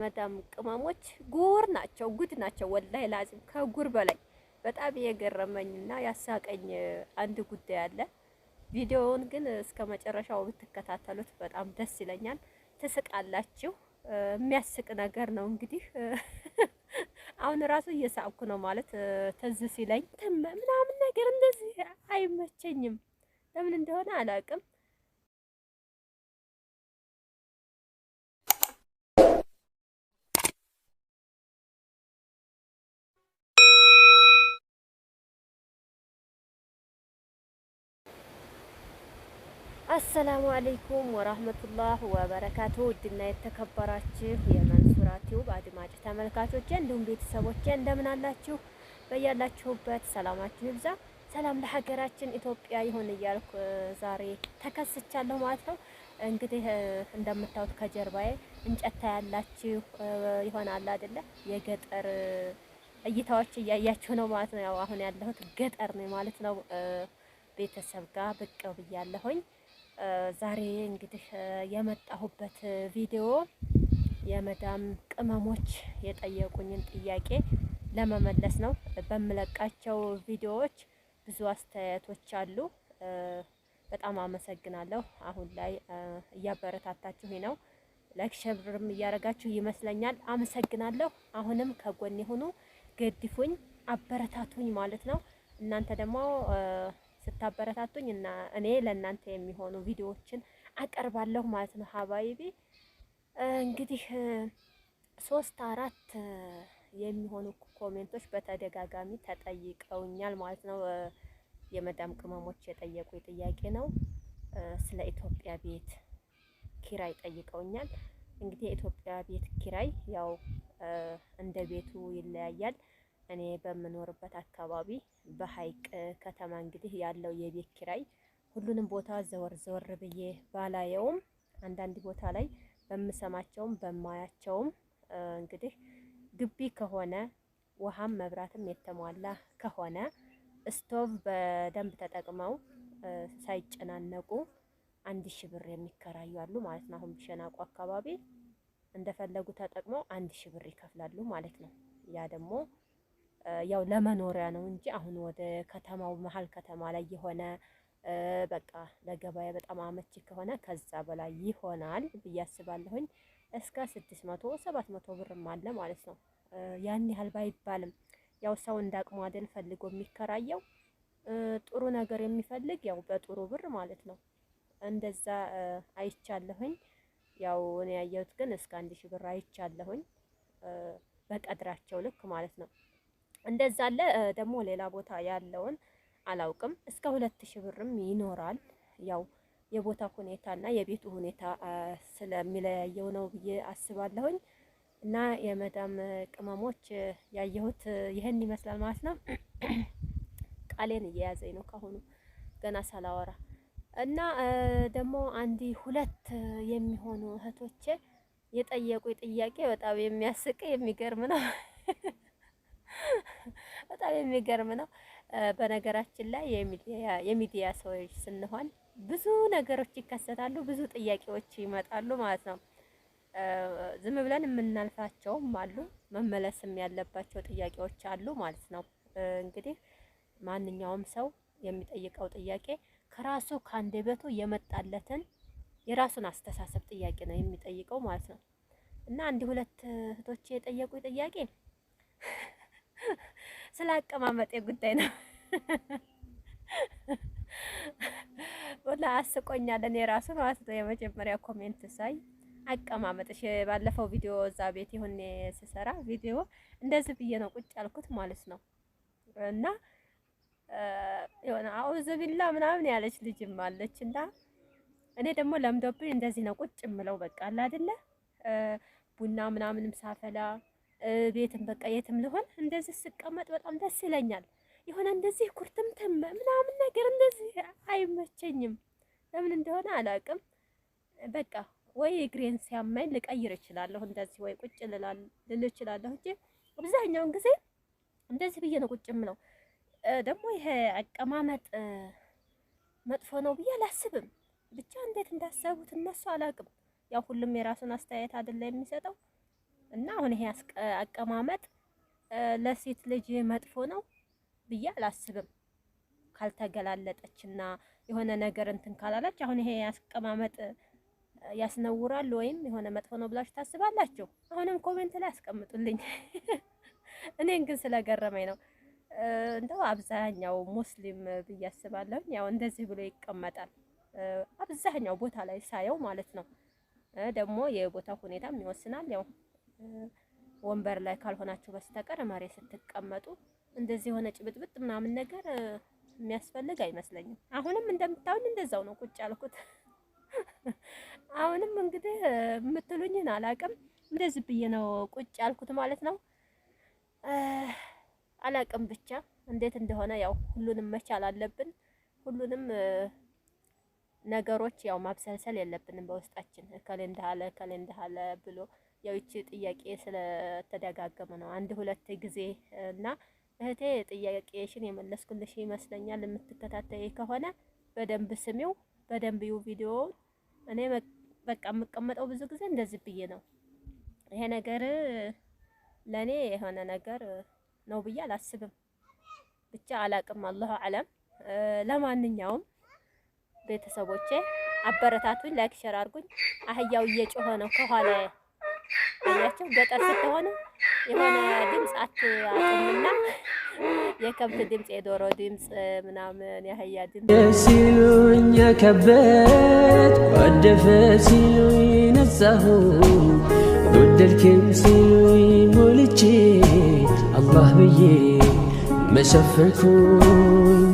መዳም ቅመሞች ጉር ናቸው፣ ጉድ ናቸው። ወላሂ ላዚም ከጉር በላይ በጣም የገረመኝና ያሳቀኝ አንድ ጉዳይ አለ። ቪዲዮውን ግን እስከ መጨረሻው ብትከታተሉት በጣም ደስ ይለኛል። ትስቃላችሁ። የሚያስቅ ነገር ነው። እንግዲህ አሁን ራሱ እየሳቅኩ ነው ማለት ትዝ ሲለኝ ምናምን ነገር እንደዚህ አይመቸኝም። ለምን እንደሆነ አላውቅም። አሰላሙ አለይኩም ወራህመቱላህ ወበረካቱ። ውድና የተከበራችሁ የመንሱራ ቲዩብ አድማጭ ተመልካቾቼ እንዲሁም ቤተሰቦቼ እንደምን አላችሁ? በያላችሁበት ሰላማችሁ ይብዛ። ሰላም ለሀገራችን ኢትዮጵያ ይሁን እያልኩ ዛሬ ተከስቻለሁ ማለት ነው። እንግዲህ እንደምታዩት ከጀርባዬ እንጨት ታያላችሁ ይሆናል አይደለ? የገጠር እይታዎች እያያችሁ ነው ማለት ነው። ያው አሁን ያለሁት ገጠር ነው ማለት ነው። ቤተሰብ ጋር ብቅ ብያለሁኝ። ዛሬ እንግዲህ የመጣሁበት ቪዲዮ የመዳም ቅመሞች የጠየቁኝን ጥያቄ ለመመለስ ነው። በምለቃቸው ቪዲዮዎች ብዙ አስተያየቶች አሉ። በጣም አመሰግናለሁ። አሁን ላይ እያበረታታችሁ ነው። ላይክ ሸርም እያደረጋችሁ ይመስለኛል። አመሰግናለሁ። አሁንም ከጎኔ ሁኑ፣ ገድፉኝ፣ አበረታቱኝ ማለት ነው። እናንተ ደግሞ ስታበረታቱኝ እና እኔ ለእናንተ የሚሆኑ ቪዲዮዎችን አቀርባለሁ ማለት ነው። ሀባይቢ እንግዲህ 3-4 የሚሆኑ ኮሜንቶች በተደጋጋሚ ተጠይቀውኛል ማለት ነው። የመዳም ቅመሞች የጠየቁኝ ጥያቄ ነው። ስለ ኢትዮጵያ ቤት ኪራይ ጠይቀውኛል። እንግዲህ የኢትዮጵያ ቤት ኪራይ ያው እንደ ቤቱ ይለያያል። እኔ በምኖርበት አካባቢ በሀይቅ ከተማ እንግዲህ ያለው የቤት ኪራይ ሁሉንም ቦታ ዘወር ዘወር ብዬ ባላየውም አንዳንድ ቦታ ላይ በምሰማቸውም በማያቸውም እንግዲህ ግቢ ከሆነ ውሃም መብራትም የተሟላ ከሆነ ስቶቭ በደንብ ተጠቅመው ሳይጨናነቁ 1000 ብር የሚከራዩ አሉ ማለት ነው። አሁን ቢሸናቁ አካባቢ እንደፈለጉ ተጠቅመው 1000 ብር ይከፍላሉ ማለት ነው። ያ ደግሞ ያው ለመኖሪያ ነው እንጂ አሁን ወደ ከተማው መሀል ከተማ ላይ የሆነ በቃ ለገበያ በጣም አመቺ ከሆነ ከዛ በላይ ይሆናል ብዬ አስባለሁኝ። እስከ 600-700 ብርም አለ ማለት ነው። ያን ያህል ባይባልም ያው ሰው እንዳቅሙ አይደል ፈልጎ የሚከራየው። ጥሩ ነገር የሚፈልግ ያው በጥሩ ብር ማለት ነው። እንደዛ አይቻለሁኝ። ያው እኔ ያየሁት ግን እስከ 1000 ብር አይቻለሁኝ። በቀድራቸው ልክ ማለት ነው። እንደዛ አለ ደግሞ ሌላ ቦታ ያለውን አላውቅም። እስከ 2000 ብርም ይኖራል። ያው የቦታ ሁኔታ እና የቤቱ ሁኔታ ስለሚለያየው ነው ብዬ አስባለሁኝ። እና የመዳም ቅመሞች ያየሁት ይህን ይመስላል ማለት ነው። ቃሌን እየያዘኝ ነው ካሁኑ ገና ሳላወራ እና ደግሞ 1-2 የሚሆኑ እህቶቼ የጠየቁኝ ጥያቄ በጣም የሚያስቅ የሚገርም ነው። በጣም የሚገርም ነው። በነገራችን ላይ የሚዲያ ሰዎች ስንሆን ብዙ ነገሮች ይከሰታሉ፣ ብዙ ጥያቄዎች ይመጣሉ ማለት ነው። ዝም ብለን የምናልፋቸውም አሉ፣ መመለስም ያለባቸው ጥያቄዎች አሉ ማለት ነው። እንግዲህ ማንኛውም ሰው የሚጠይቀው ጥያቄ ከራሱ ከአንደበቱ የመጣለትን የራሱን አስተሳሰብ ጥያቄ ነው የሚጠይቀው ማለት ነው። እና 1-2 እህቶቼ የጠየቁኝ ጥያቄ ስለ አቀማመጤ ጉዳይ ነው። ወላ አስቆኛል። እኔ ራሱ ማለት ነው የመጀመሪያ ኮሜንት ሳይ አቀማመጥሽ ባለፈው ቪዲዮ እዛ ቤት ይሁን ስሰራ ቪዲዮ እንደዚህ ብዬ ነው ቁጭ ያልኩት ማለት ነው። እና የሆነ አውዝ ቢላ ምናምን ያለች ልጅም አለች እና እኔ ደግሞ ለምዶብኝ እንደዚህ ነው ቁጭ የምለው በቃ አለ አይደለ? ቡና ምናምንም ሳፈላ ቤትም በቃ የትም ልሆን እንደዚህ ስቀመጥ በጣም ደስ ይለኛል። የሆነ እንደዚህ ኩርትምትም ምናምን ነገር እንደዚህ አይመቸኝም። ለምን እንደሆነ አላውቅም። በቃ ወይ እግሬን ሲያመኝ ልቀይር እችላለሁ እንደዚህ ወይ ቁጭ ልል እችላለሁ እንጂ አብዛኛውን ጊዜ እንደዚህ ብዬ ነው ቁጭ የምለው። ደግሞ ይሄ አቀማመጥ መጥፎ ነው ብዬ አላስብም። ብቻ እንዴት እንዳሰቡት እነሱ አላውቅም። ያው ሁሉም የራሱን አስተያየት አይደለ የሚሰጠው። እና አሁን ይሄ አቀማመጥ ለሴት ልጅ መጥፎ ነው ብዬ አላስብም። ካልተገላለጠችና የሆነ ነገር እንትን ካላለች አሁን ይሄ አቀማመጥ ያስነውራል ወይም የሆነ መጥፎ ነው ብላችሁ ታስባላችሁ? አሁንም ኮሜንት ላይ አስቀምጡልኝ። እኔን ግን ስለገረመኝ ነው። እንደው አብዛኛው ሙስሊም ብዬ አስባለሁ ያው እንደዚህ ብሎ ይቀመጣል አብዛኛው ቦታ ላይ ሳየው ማለት ነው። ደግሞ የቦታው ሁኔታም ይወስናል። ያው ወንበር ላይ ካልሆናችሁ በስተቀር መሬት ስትቀመጡ እንደዚህ የሆነ ጭብጥብጥ ምናምን ነገር የሚያስፈልግ አይመስለኝም። አሁንም እንደምታዩኝ እንደዛው ነው ቁጭ ያልኩት። አሁንም እንግዲህ የምትሉኝን አላቅም እንደዚህ ብዬ ነው ቁጭ ያልኩት ማለት ነው። አላቅም ብቻ እንዴት እንደሆነ ያው ሁሉንም መቻል አለብን። ሁሉንም ነገሮች ያው ማብሰልሰል የለብንም በውስጣችን ከሌ እንዳለ ብሎ ያው እቺ ጥያቄ ስለተደጋገመ ነው አንድ ሁለት ጊዜ እና እህቴ ጥያቄሽን የመለስኩልሽ ይመስለኛል። የምትከታተይ ከሆነ በደንብ ስሚው፣ በደንብ ዩ ቪዲዮ። እኔ በቃ የምቀመጠው ብዙ ጊዜ እንደዚህ ብዬ ነው። ይሄ ነገር ለኔ የሆነ ነገር ነው ብዬ አላስብም። ብቻ አላቅም፣ አላሁ አለም። ለማንኛውም ቤተሰቦቼ አበረታቱኝ፣ ላይክ ሼር አድርጉኝ። አህያው እየጮኸ ነው ከኋላ አያችሁ። ገጠር ስትሆኑ የሆነ ድምጽ አትአጡምና የከብት ድምጽ፣ የዶሮ ድምጽ ምናምን የአህያ ድምጽ ሲሉኝ ከበት ወደፈ ሲሉኝ ነጻሁ ጎደልክም ሲሉኝ ሞልቼ አላህ ብዬ መሸፈንኩኝ።